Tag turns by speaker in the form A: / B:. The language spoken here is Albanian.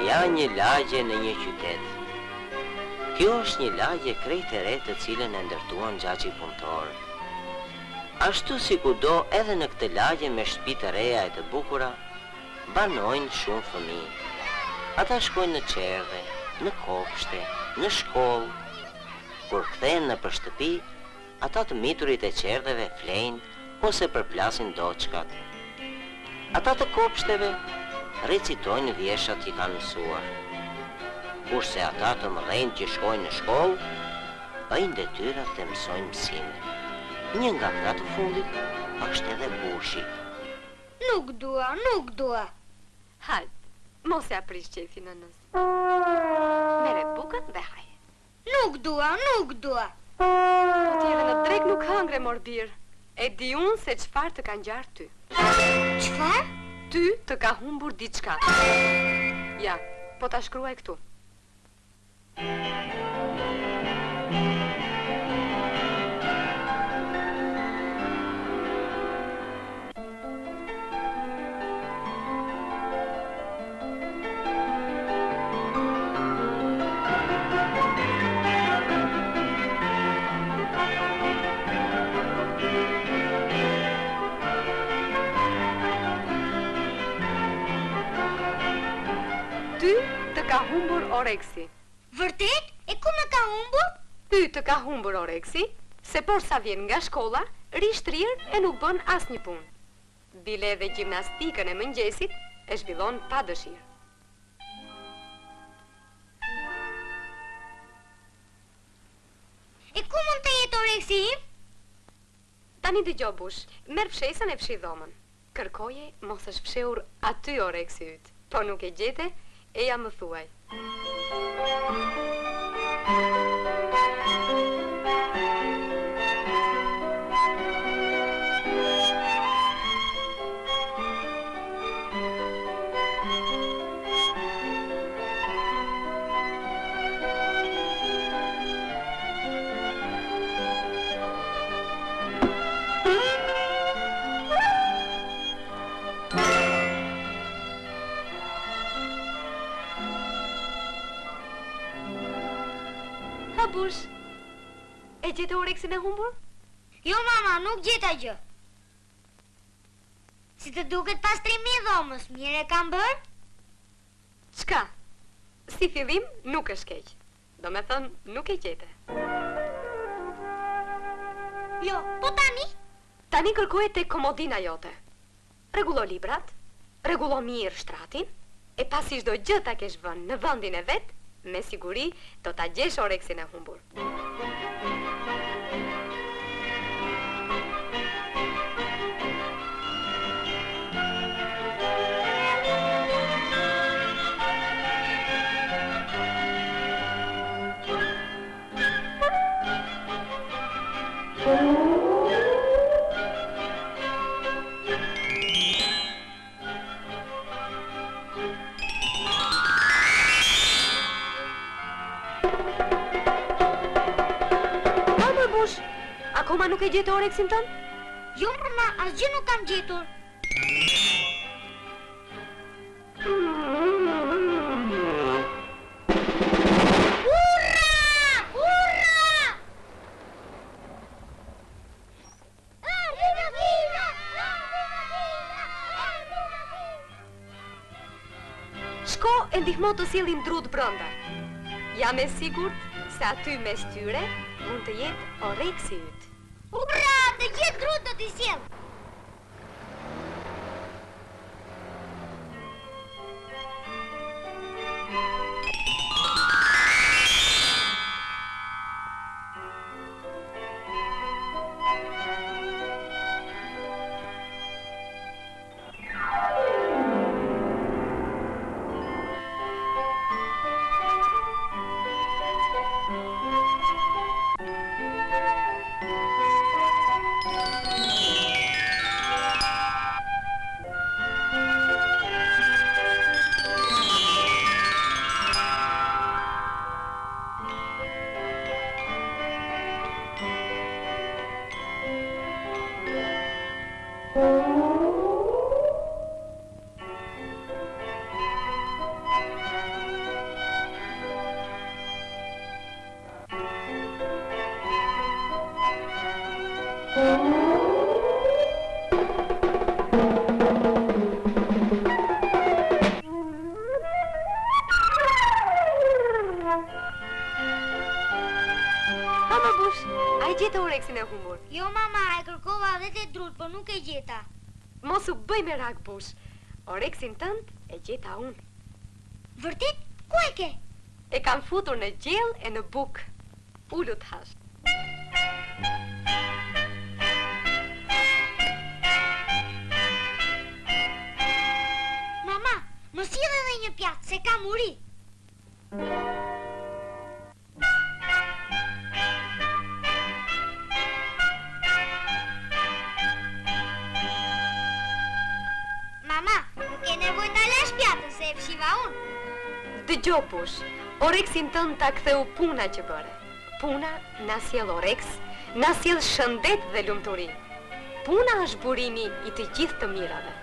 A: ja një lagje në një qytet. Kjo është një lagje krejt e re të cilën e ndërtuan Xhaxhi punëtor. Ashtu si kudo edhe në këtë lagje me shtëpi të reja e të bukura, banojnë shumë fëmijë. Ata shkojnë në qerdhe, në kopshte, në shkollë. Kur kthehen nëpër shtëpi, ata të miturit e qerdheve flejnë ose përplasin doçkat. Ata të kopshteve recitojnë vjeshat që kanë mësuar. Kurse ata të mëdhenj që shkojnë në shkollë, bëjnë detyrat të mësojnë mësime. Një nga këta të fundit është edhe Bushi.
B: Nuk dua.
C: Hajt, mos e aprish qefin nënës. Mere bukën dhe haje.
B: Nuk dua.
C: Po t'jeve në drek nuk hangre morbir. E di unë se çfarë të ka ngjarë ty.
B: Çfarë?
C: Ty të ka humbur diçka. Ja, po ta shkruaj këtu. Ty të ka humbur Oreksi.
B: Vërtet? E ku më ka humbur?
C: Ty të ka humbur Oreksi, se por sa vjen nga shkolla, rishtrir e nuk bën asnjë punë. Bile dhe gjimnastikën e mëngjesit e zhvillon pa dëshirë.
B: E ku mund të jetë Oreksi im?
C: Tani dëgjoj Bush, merr fshesën e fshi dhomën. Kërkoje mos është fshehur aty Oreksi yt. Po nuk e gjete, eja më thuaj. Bush, e gjete Oreksin e humbur?
B: Jo, mama, nuk gjeta gjë. Si të duket pastrimi i dhomës, mirë e kam bërë?
C: Çka? Si fillim, nuk është keq. Do me thënë, nuk e gjete.
B: Jo, po tani?
C: Tani kërkohet tek komodina jote. Rregullo librat, rregullo mirë shtratin, e pasi çdo gjë ta kesh vënë në vendin e vet, me siguri do ta gjesh Oreksin e humbur. Akoma nuk e gjetë Oreksin tënë?
B: Jo, mama, asgjë nuk kam gjetur.
C: Shko e ndihmo të sillin drut brenda. Jam e sigurt se aty mes tyre mund të jetë Oreksi yt.
B: Ura, të gjithë drut do t'i sjell.
C: Orexin e humbur.
B: Jo, mama, e kërkova dhe te drut, por nuk e gjeta.
C: Mos u bëj merak bush. Orexin tënd e gjeta unë.
B: Vërtet? Ku e ke?
C: E kam futur në gjell e në buk. Ulu tash.
B: Mama, më sjell edhe një pjatë, se kam uri. Mama, nuk e nevoj ta lash pjatën, se e fshiva unë.
C: Dëgjo bush, Orexin tënd ta ktheu puna që bëre. Puna na sjell Orex, na sjell shëndet dhe lumturi. Puna është burimi i të gjithë të mirave.